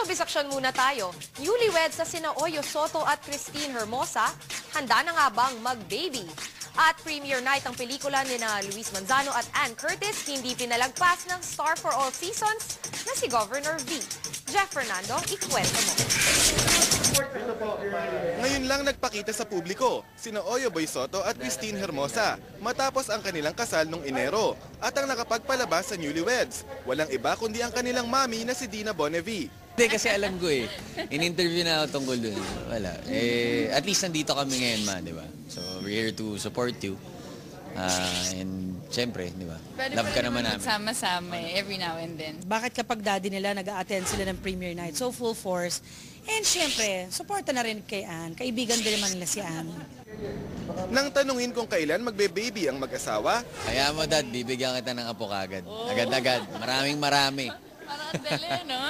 Showbiz action muna tayo. Newlyweds sa sina Oyo Soto at Christine Hermosa, handa na nga bang mag-baby? At premiere night ang pelikula ni na Luis Manzano at Ann Curtis, hindi pinalagpas ng star for all seasons na si Governor V. Jeff Fernando, ikwento mo. Ngayon lang nagpakita sa publiko sina Oyo Boy Soto at Christine Hermosa matapos ang kanilang kasal noong Enero at ang nakapagpalabas sa Newlyweds. Walang iba kundi ang kanilang mami na si Dina Bonnevie. Hindi kasi alam ko in-interview na ako tungkol dun. Wala. At least nandito kami ngayon di ba? So we're here to support you. And syempre, di ba? Love ka naman namin. Sama-sama every now and then. Bakit kapag daddy nila nag-a-attend sila ng premiere night? So full force. And syempre, suporta na rin kay Ann. Kaibigan din naman nila si Ann. Nang tanungin kung kailan magbe-baby ang mag-asawa, Kaya mo dad, bibigyan kita ng apo kagad. Agad-agad. Maraming marami. Parang dali, no?